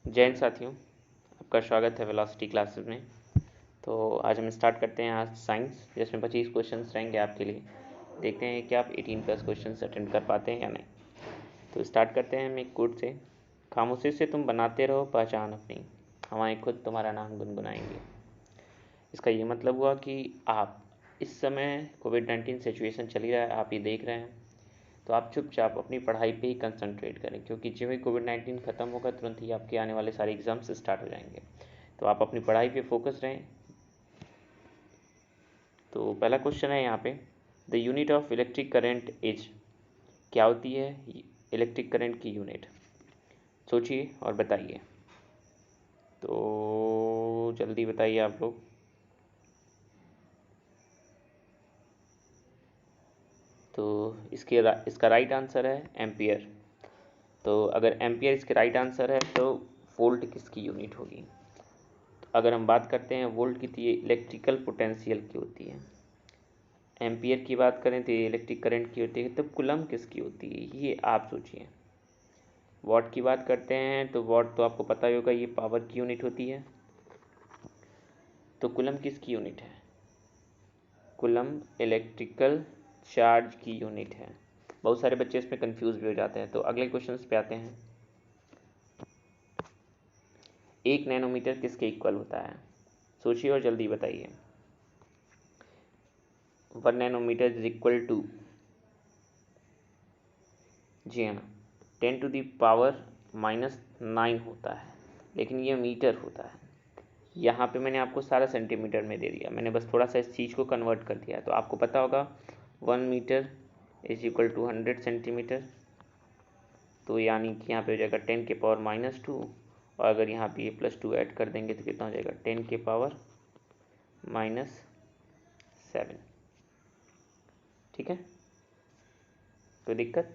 जय हिंद साथियों, आपका स्वागत है वेलोसिटी क्लासेस में। तो आज हम स्टार्ट करते हैं आज साइंस, जिसमें 25 क्वेश्चंस रहेंगे आपके लिए। देखते हैं कि आप 18+ क्वेश्चंस अटेंड कर पाते हैं या नहीं। तो स्टार्ट करते हैं हम एक कोट से। खामोशी से तुम बनाते रहो पहचान अपनी, हवाएं खुद तुम्हारा नाम गुनगुनाएंगी। इसका ये मतलब हुआ कि आप इस समय कोविड-19 सिचुएशन चल ही रहा है, आप ये देख रहे हैं, तो आप चुपचाप अपनी पढ़ाई पे ही कंसंट्रेट करें, क्योंकि जो ही कोविड-19 ख़त्म होगा तुरंत ही आपके आने वाले सारे एग्ज़ाम्स स्टार्ट हो जाएंगे। तो आप अपनी पढ़ाई पे फोकस रहें। तो पहला क्वेश्चन है यहाँ पे, the unit of electric current is, क्या होती है इलेक्ट्रिक करंट की यूनिट? सोचिए और बताइए। तो जल्दी बताइए आप लोग। तो इसका राइट आंसर है एम्पियर। तो अगर एम्पियर इसके राइट आंसर है तो वोल्ट किसकी यूनिट होगी? अगर हम बात करते हैं वोल्ट की, तो ये इलेक्ट्रिकल पोटेंशियल की होती है। एम्पियर की बात करें तो ये इलेक्ट्रिक करंट की होती है। तो कूलम किसकी होती है, ये आप सोचिए। वॉट की बात करते हैं तो वॉट तो आपको पता ही होगा, ये पावर की यूनिट होती है। तो कूलम किसकी यूनिट है? कूलम इलेक्ट्रिकल चार्ज की यूनिट है। बहुत सारे बच्चे इसमें कंफ्यूज भी हो जाते हैं। तो अगले क्वेश्चन पे आते हैं। 1 नैनोमीटर किसके इक्वल होता है? सोचिए और जल्दी बताइए। 1 नैनोमीटर इज इक्वल टू, जी हाँ, 10⁻⁻9 होता है, लेकिन ये मीटर होता है। यहाँ पे मैंने आपको सारा सेंटीमीटर में दे दिया, मैंने बस थोड़ा सा इस चीज़ को कन्वर्ट कर दिया। तो आपको पता होगा 1 metre is equal to 100 centimetre. तो यानी कि यहाँ पे हो जाएगा 10⁻²। और अगर यहाँ पे ये +2 ऐड कर देंगे तो कितना हो जाएगा 10⁻⁷। ठीक है, कोई दिक्कत?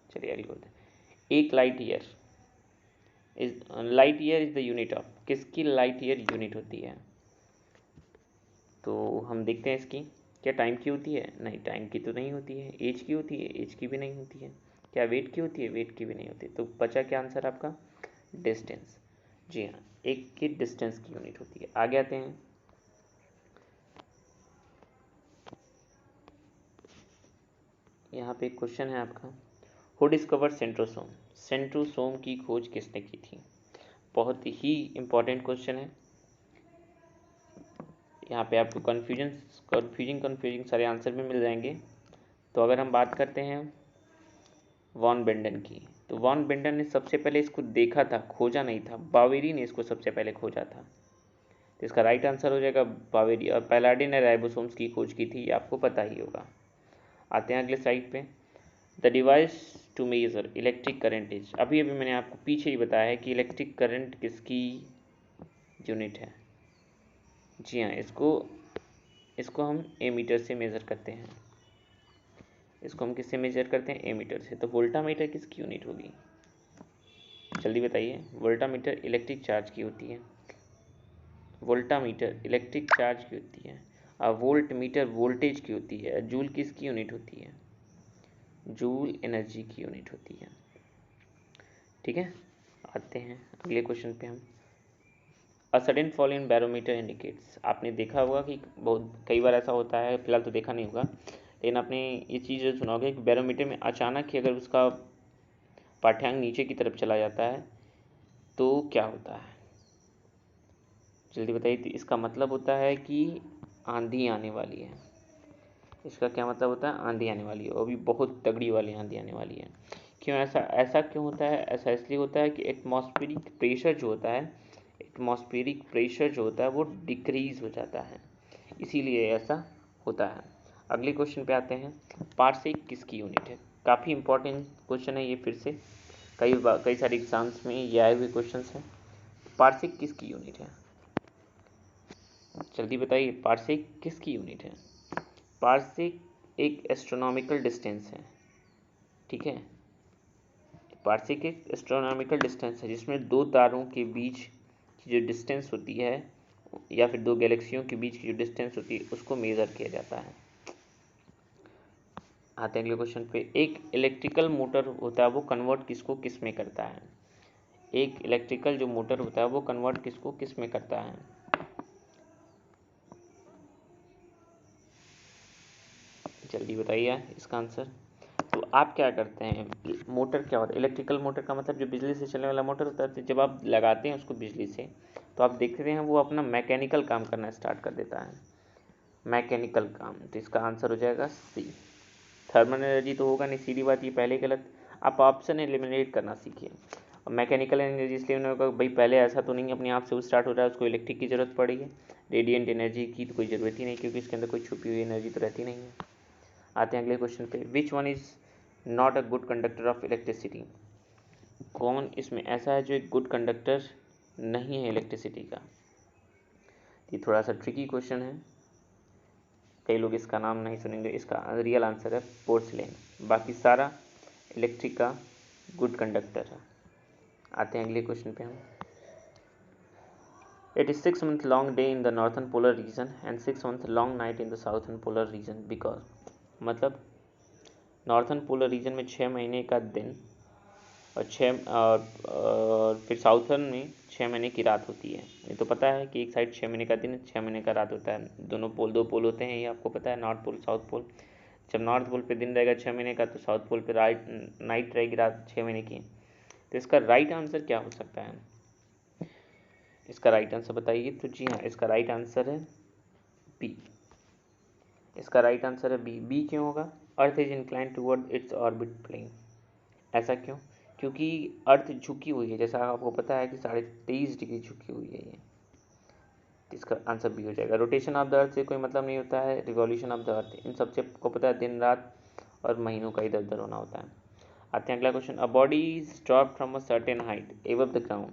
चलिए आगे बोलते हैं। एक light year is the unit of, किसकी लाइट ईयर यूनिट होती है? तो हम देखते हैं इसकी। क्या टाइम की होती है? नहीं, टाइम की तो नहीं होती है। एज की होती है? एज की भी नहीं होती है। क्या वेट की होती है? वेट की भी नहीं होती। तो बचा क्या आंसर आपका? डिस्टेंस। जी हाँ, एक की डिस्टेंस की यूनिट होती है। आगे आते हैं। यहाँ पे एक क्वेश्चन है आपका, हु डिस्कवर सेंट्रोसोम? सेंट्रोसोम की खोज किसने की थी? बहुत ही इंपॉर्टेंट क्वेश्चन है। यहाँ पे आपको कन्फ्यूजिंग सारे आंसर भी मिल जाएंगे। तो अगर हम बात करते हैं वॉन बेंडन की, तो वॉन बेंडन ने सबसे पहले इसको देखा था, खोजा नहीं था। बावेरी ने इसको सबसे पहले खोजा था। तो इसका राइट आंसर हो जाएगा बावेरी। और पैलाडी ने राइबोसोम्स की खोज की थी, ये आपको पता ही होगा। आते हैं अगले साइड पे। The device to measure electric current is, अभी अभी मैंने आपको पीछे ही बताया है कि इलेक्ट्रिक करंट किसकी यूनिट है। जी हाँ, इसको हम एमीटर से मेज़र करते हैं। इसको हम किससे मेजर करते हैं? एमीटर से। तो वोल्टामीटर किसकी यूनिट होगी? जल्दी बताइए। वोल्टामीटर इलेक्ट्रिक चार्ज की होती है। वोल्टामीटर इलेक्ट्रिक चार्ज की होती है। और वोल्ट मीटर वोल्टेज की होती है। जूल किसकी यूनिट होती है? जूल एनर्जी की यूनिट होती है। ठीक है, आते हैं अगले क्वेश्चन पे हम। A sudden fall in barometer indicates, आपने देखा होगा कि बहुत कई बार ऐसा होता है, फिलहाल तो देखा नहीं होगा, लेकिन आपने ये चीज़ सुना होगा कि बैरोमीटर में अचानक ही अगर उसका पाठ्यांक नीचे की तरफ चला जाता है तो क्या होता है? जल्दी बताइए। तो इसका मतलब होता है कि आंधी आने वाली है। इसका क्या मतलब होता है? आंधी आने वाली है, और भी बहुत तगड़ी वाली आंधी आने वाली है। क्यों ऐसा ऐसा क्यों होता है? ऐसा इसलिए होता है कि एटमॉस्फेरिक प्रेशर जो होता है वो डिक्रीज़ हो जाता है, इसीलिए ऐसा होता है। अगले क्वेश्चन पे आते हैं। पार्सेक किसकी यूनिट है? काफ़ी इंपॉर्टेंट क्वेश्चन है ये, फिर से कई सारे एग्जाम्स में ये आए हुए क्वेश्चन हैं। पार्सेक किसकी यूनिट है? जल्दी बताइए, पार्सेक किसकी यूनिट है? पार्सेक एक एस्ट्रोनॉमिकल डिस्टेंस है। ठीक है, पार्सेक एक एस्ट्रोनॉमिकल डिस्टेंस है जिसमें दो तारों के बीच की जो डिस्टेंस होती है, या फिर दो गैलेक्सियों के बीच की जो डिस्टेंस होती है, उसको मेज़र किया जाता है। आते हैं अगले क्वेश्चन पे। एक इलेक्ट्रिकल मोटर होता है, वो कन्वर्ट किसको किस में करता है? एक इलेक्ट्रिकल जो मोटर होता है वो कन्वर्ट किस में करता है? जल्दी बताइए इसका आंसर। तो आप क्या करते हैं, मोटर क्या होता है? इलेक्ट्रिकल मोटर का मतलब जो बिजली से चलने वाला मोटर होता है, जब आप लगाते हैं उसको बिजली से, तो आप देखते हैं वो अपना मैकेनिकल काम करना स्टार्ट कर देता है, मैकेनिकल काम। तो इसका आंसर हो जाएगा सी। थर्मल एनर्जी तो होगा नहीं, सीधी बात, ये पहले गलत। आप ऑप्शन एलिमिनेट करना सीखिए। और मैकेनिकल एनर्जी इसलिए उन्होंने कहा भाई पहले ऐसा तो नहीं अपने आप से वो स्टार्ट हो रहा है, उसको इलेक्ट्रिक की ज़रूरत पड़ी है। रेडिएंट एनर्जी की तो कोई ज़रूरत ही नहीं, क्योंकि इसके अंदर कोई छुपी हुई एनर्जी तो रहती नहीं है। आते हैं अगले क्वेश्चन पे। Which one is not a good conductor of electricity? कौन इसमें ऐसा है जो एक गुड कंडक्टर नहीं है इलेक्ट्रिसिटी का? ये थोड़ा सा ट्रिकी क्वेश्चन है, कई लोग इसका नाम नहीं सुनेंगे। इसका रियल आंसर है पोर्सिलेन। बाकी सारा इलेक्ट्रिक का गुड कंडक्टर है। आते हैं अगले क्वेश्चन पे हम। It is 6 month long day in the northern polar region and 6 month long night in the southern polar region because, मतलब नॉर्थन पोलर रीजन में 6 महीने का दिन और फिर साउथर्न में 6 महीने की रात होती है। ये तो पता है कि एक साइड 6 महीने का दिन 6 महीने का रात होता है, दोनों पोल 2 पोल होते हैं, ये आपको पता है, नॉर्थ पोल साउथ पोल। जब नॉर्थ पोल पे दिन रहेगा 6 महीने का, तो साउथ पोल पे नाइट रहेगी रात 6 महीने की। तो इसका राइट आंसर क्या हो सकता है? इसका राइट आंसर बताइए। तो जी हाँ, इसका राइट आंसर है बी। इसका राइट आंसर है बी। बी क्यों होगा? Earth is incline toward its orbit plane. ऐसा क्यों? क्योंकि अर्थ झुकी हुई है, जैसा आपको पता है कि 23.5 डिग्री झुकी हुई है ये। इसका आंसर बी हो जाएगा। रोटेशन ऑफ द अर्थ से कोई मतलब नहीं होता है, रिवॉल्यूशन ऑफ द अर्थ, इन सबसे आपको पता है दिन रात और महीनों का इधर उधर होना होता है। आते हैं अगला question. A body is drop from a certain height above the ground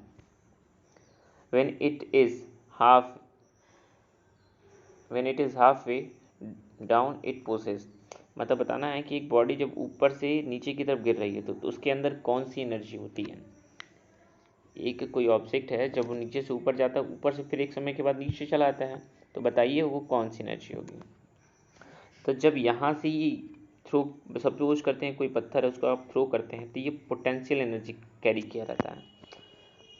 when it is half way down it possess. मतलब बताना है कि एक बॉडी जब ऊपर से नीचे की तरफ गिर रही है तो उसके अंदर कौन सी एनर्जी होती है? एक कोई ऑब्जेक्ट है, जब वो नीचे से ऊपर जाता है, ऊपर से फिर एक समय के बाद नीचे चला आता है, तो बताइए वो कौन सी एनर्जी होगी? तो जब यहाँ से ही थ्रो सपोज करते हैं, कोई पत्थर है उसको आप थ्रो करते हैं, तो ये पोटेंशियल एनर्जी कैरी किया रहता है,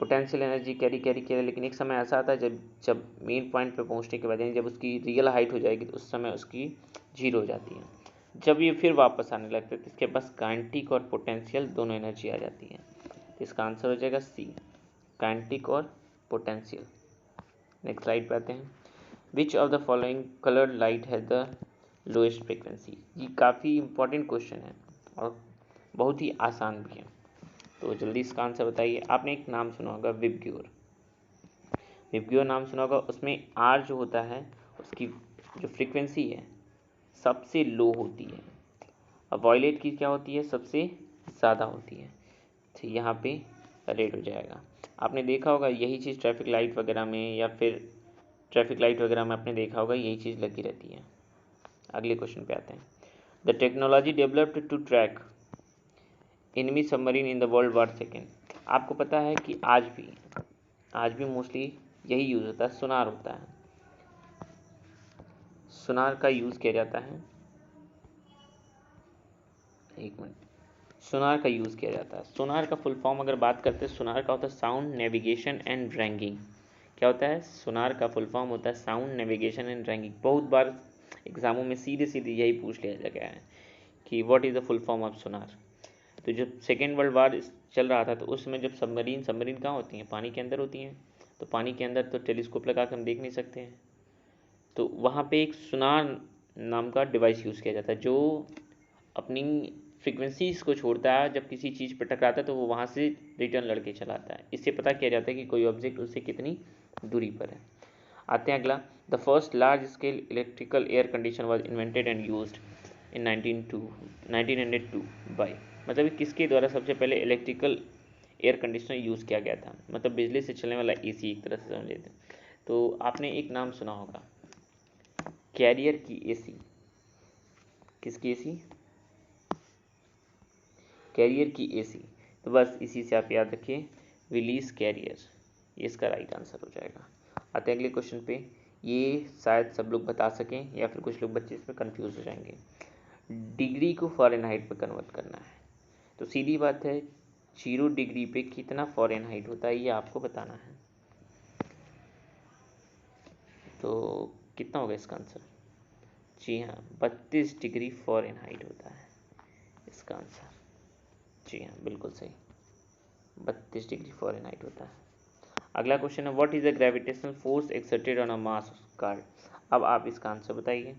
पोटेंशियल एनर्जी कैरी किया। लेकिन एक समय ऐसा आता है जब मेन पॉइंट पे पहुँचने के बाद, यानी जब उसकी रियल हाइट हो जाएगी, तो उस समय उसकी जीरो हो जाती है। जब ये फिर वापस आने लगता है तो इसके पास काइनेटिक और पोटेंशियल दोनों एनर्जी आ जाती है। तो इसका आंसर हो जाएगा सी, काइनेटिक और पोटेंशियल। नेक्स्ट स्लाइड पे आते हैं। Which of the following coloured light has the lowest frequency? ये काफ़ी इंपॉर्टेंट क्वेश्चन है और बहुत ही आसान भी है, तो जल्दी इसका आंसर बताइए। आपने एक नाम सुना होगा विबग्योर, विबग्योर नाम सुना होगा। उसमें आर जो होता है उसकी जो फ्रीक्वेंसी है सबसे लो होती है, और वॉयलेट की क्या होती है? सबसे ज़्यादा होती है। तो यहाँ पे रेड हो जाएगा। आपने देखा होगा यही चीज़ ट्रैफिक लाइट वगैरह में, या फिर ट्रैफिक लाइट वगैरह में आपने देखा होगा यही चीज़ लगी रहती है। अगले क्वेश्चन पे आते हैं। The technology developed to track enemy submarine in the world war second. आपको पता है कि आज भी मोस्टली यही यूज़ होता है, सुनार होता है, सुनार का यूज़ किया जाता है। एक मिनट, सोनार का यूज़ किया जाता है। सोनार का फुल फॉर्म अगर बात करते हैं, सोनार का होता है साउंड नेविगेशन एंड रैंकिंग। क्या होता है? सोनार का फुल फॉर्म होता है साउंड नेविगेशन एंड रैंकिंग। बहुत बार एग्जामों में सीधे सीधे यही पूछ लिया गया है कि what is the full form of सोनार। तो जब सेकेंड वर्ल्ड वार चल रहा था, तो उस समय जब सबमरीन कहाँ होती हैं? पानी के अंदर होती हैं। तो पानी के अंदर तो टेलीस्कोप लगा कर हम देख नहीं सकते हैं, तो वहाँ पे एक सोनार नाम का डिवाइस यूज़ किया जाता है, जो अपनी फ्रीक्वेंसीज को छोड़ता है। जब किसी चीज़ पर टकराता है तो वो वहाँ से रिटर्न लड़के चलाता है। इससे पता किया जाता है कि कोई ऑब्जेक्ट उससे कितनी दूरी पर है। आते हैं अगला। The first large scale electrical air condition was invented and used in 1902 by. मतलब किसके द्वारा सबसे पहले इलेक्ट्रिकल एयर कंडीशनर यूज़ किया गया था? मतलब बिजली से चलने वाला एसी एक तरह से समझ लेते हैं। तो आपने एक नाम सुना होगा, कैरियर की एसी। किसकी एसी? कैरियर की एसी। तो बस इसी से आप याद रखिए, विलीस कैरियर, ये इसका राइट आंसर हो जाएगा। आते हैं अगले क्वेश्चन पे। ये शायद सब लोग बता सकें, या फिर कुछ लोग बच्चे इसमें कंफ्यूज हो जाएंगे। डिग्री को फ़ारेनहाइट पे कन्वर्ट करना है, तो सीधी बात है 0 डिग्री पे कितना फ़ारेनहाइट होता है ये आपको बताना है। तो कितना होगा इसका आंसर? जी हाँ, 32 डिग्री फ़ारेनहाइट होता है इसका आंसर। जी हाँ, बिल्कुल सही, 32 डिग्री फ़ारेनहाइट होता है। अगला क्वेश्चन है, what is the gravitational force exerted on a mass card. अब आप इसका आंसर बताइए।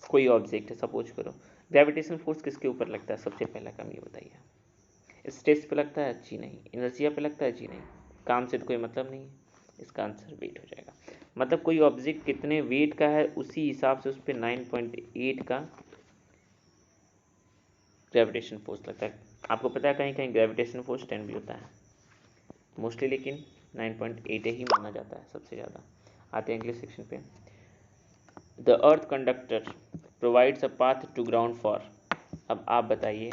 कोई ऑब्जेक्ट है, सपोज करो, ग्रेविटेशनल फोर्स किसके ऊपर लगता है? सबसे पहला काम ये बताइए। स्ट्रेस पे लगता है? जी नहीं। इनर्शिया पे लगता है? जी नहीं। काम से तो कोई मतलब नहीं है, इसका आंसर वेट हो जाएगा। मतलब कोई ऑब्जेक्ट कितने वेट का है उसी हिसाब से उस पर 9.8 का ग्रेविटेशन फोर्स लगता है। आपको पता है कहीं कहीं ग्रेविटेशन फोर्स 10 भी होता है मोस्टली, लेकिन 9.8 ही माना जाता है सबसे ज़्यादा। आते हैं अगले सेक्शन पे। The earth conductor provides a path to ground for. अब आप बताइए,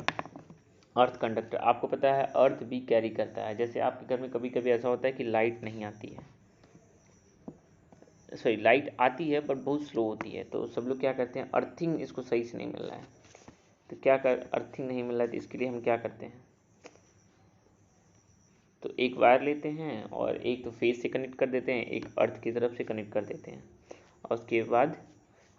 अर्थ कंडक्टर, आपको पता है अर्थ भी कैरी करता है। जैसे आपके घर में कभी कभी ऐसा होता है कि लाइट नहीं आती है, सॉरी लाइट आती है बट बहुत स्लो होती है, तो सब लोग क्या करते हैं, अर्थिंग इसको सही से नहीं मिल रहा है, तो क्या कर, अर्थिंग नहीं मिल रहा है तो इसके लिए हम क्या करते हैं, तो एक वायर लेते हैं और एक तो फेस से कनेक्ट कर देते हैं, एक अर्थ की तरफ से कनेक्ट कर देते हैं, और उसके बाद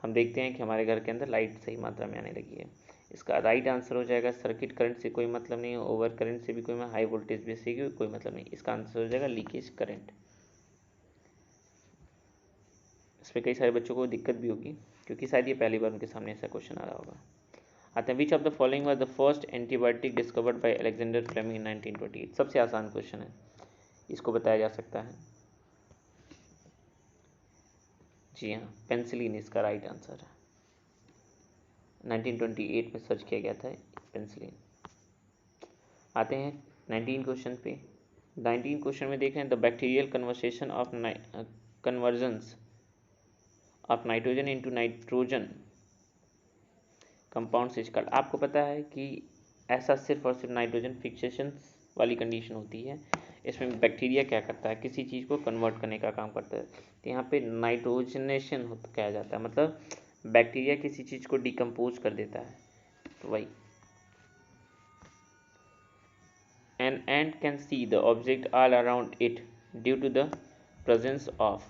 हम देखते हैं कि हमारे घर के अंदर लाइट सही मात्रा में आने लगी है। इसका राइट आंसर हो जाएगा, सर्किट करंट से कोई मतलब नहीं, ओवर करंट से भी कोई, हाई वोल्टेज बेस से कोई मतलब नहीं। इसका आंसर हो जाएगा लीकेज करंट। इसमें कई सारे बच्चों को दिक्कत भी होगी क्योंकि शायद ये पहली बार उनके सामने ऐसा क्वेश्चन आ रहा होगा। आते हैं, which of the following was the first antibiotic discovered by Alexander Fleming इन 1928। सबसे आसान क्वेश्चन है, इसको बताया जा सकता है। जी हाँ, पेंसिलिन इसका राइट आंसर है। 1928 में सर्च किया गया था पेंसिलिन। आते हैं 19 क्वेश्चन पे। 19 क्वेश्चन में देखें, the bacterial conversation of convergence of nitrogen into nitrogen compound is called. आपको पता है कि ऐसा सिर्फ और सिर्फ नाइट्रोजन फिक्सेशन वाली कंडीशन होती है। इसमें बैक्टीरिया क्या करता है, किसी चीज़ को कन्वर्ट करने का काम करता है, तो यहाँ पे नाइट्रोजनेशन कहा जाता है, मतलब बैक्टीरिया किसी चीज़ को डिकम्पोज कर देता है, तो वही। An ant can see the object all around it due to the presence of।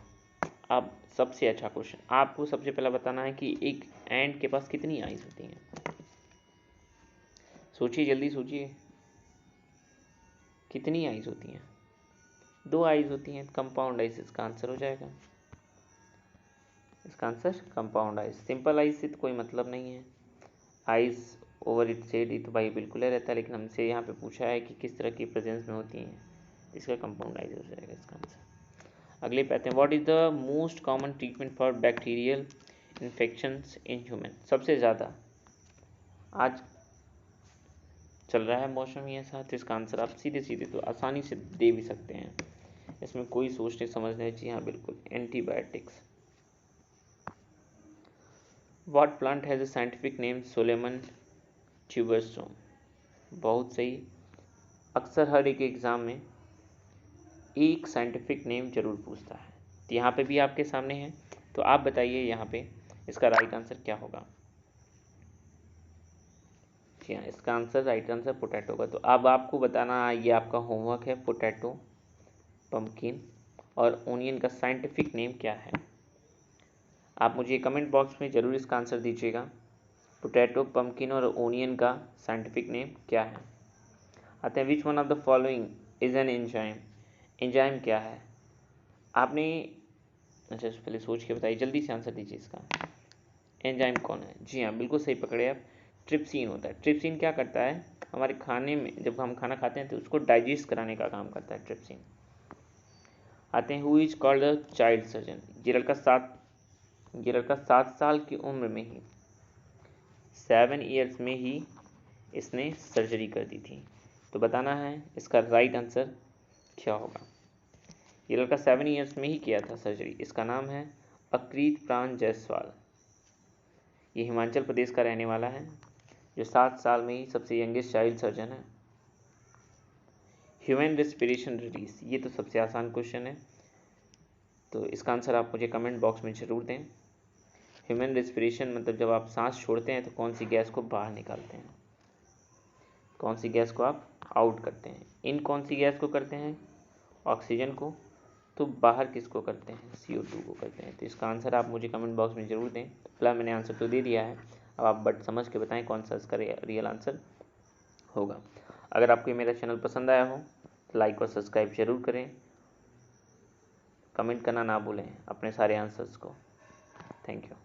अब सबसे अच्छा क्वेश्चन, आपको सबसे पहला बताना है कि एक एंट के पास कितनी आईज होती हैं। सोचिए, जल्दी सोचिए, कितनी आईज होती हैं? 2 आईज होती हैं, कंपाउंड आईज इसका आंसर हो जाएगा। इसका answer compound eyes. Simple eyes से तो कोई मतलब नहीं है, आईज ओवर इट सेड ये तो भाई बिल्कुल ही रहता है, लेकिन हमसे यहाँ पे पूछा है कि किस तरह की प्रेजेंस में होती हैं, इसका कंपाउंड आईज हो जाएगा इसका आंसर। अगले पे आते हैं, what is the most common treatment for bacterial infections in human. सबसे ज़्यादा आज चल रहा है मौसम ये ऐसा, तो इसका आंसर आप सीधे सीधे तो आसानी से दे भी सकते हैं, इसमें कोई सोचने समझने। जी हाँ बिल्कुल, antibiotics. What plant has a scientific name सोलेमन ट्यूबरसोम। बहुत सही, अक्सर हर एक एग्ज़ाम में एक साइंटिफिक नेम जरूर पूछता है, तो यहाँ पे भी आपके सामने है, तो आप बताइए यहाँ पे इसका राइट आंसर क्या होगा। जी हाँ, इसका आंसर राइट आंसर पोटैटो का। तो अब आपको बताना, ये आपका होमवर्क है, पोटैटो, पम्पकिन और ओनियन का साइंटिफिक नेम क्या है। आप मुझे कमेंट बॉक्स में ज़रूर इसका आंसर दीजिएगा, पोटैटो, पम्पकिन और ओनियन का साइंटिफिक नेम क्या है। आते हैं, which one of the following is an enzyme. Enzyme क्या है आपने, अच्छा पहले सोच के बताइए, जल्दी से आंसर दीजिए इसका। एंजाइम कौन है? जी हाँ बिल्कुल सही पकड़े आप, ट्रिप्सिन होता है। ट्रिप्सिन क्या करता है, हमारे खाने में जब हम खाना खाते हैं तो उसको डाइजेस्ट कराने का काम करता है ट्रिप्सिन। आते हैं, who is called the child surgeon. ये लड़का 7 साल की उम्र में ही, 7 ईयर्स में ही इसने सर्जरी कर दी थी, तो बताना है इसका राइट आंसर क्या होगा। ये लड़का 7 ईयर्स में ही किया था सर्जरी, इसका नाम है अक्रीत प्राण जायसवाल। ये हिमाचल प्रदेश का रहने वाला है, जो 7 साल में ही सबसे यंगेस्ट चाइल्ड सर्जन है। ह्यूमन रेस्पिरेशन रिलीज, ये तो सबसे आसान क्वेश्चन है, तो इसका आंसर आप मुझे कमेंट बॉक्स में ज़रूर दें। ह्यूमन रेस्पिरेशन मतलब जब आप सांस छोड़ते हैं तो कौन सी गैस को बाहर निकालते हैं, कौन सी गैस को आप आउट करते हैं। इन कौन सी गैस को करते हैं, ऑक्सीजन को, तो बाहर किसको करते हैं, CO2 को करते हैं। तो इसका आंसर आप मुझे कमेंट बॉक्स में ज़रूर दें। फिलहाल मैंने आंसर तो दे दिया है, अब आप बट समझ के बताएं कौन सा इसका रियल आंसर होगा। अगर आपको ये मेरा चैनल पसंद आया हो तो लाइक और सब्सक्राइब जरूर करें, कमेंट करना ना भूलें अपने सारे आंसर्स को। Thank you.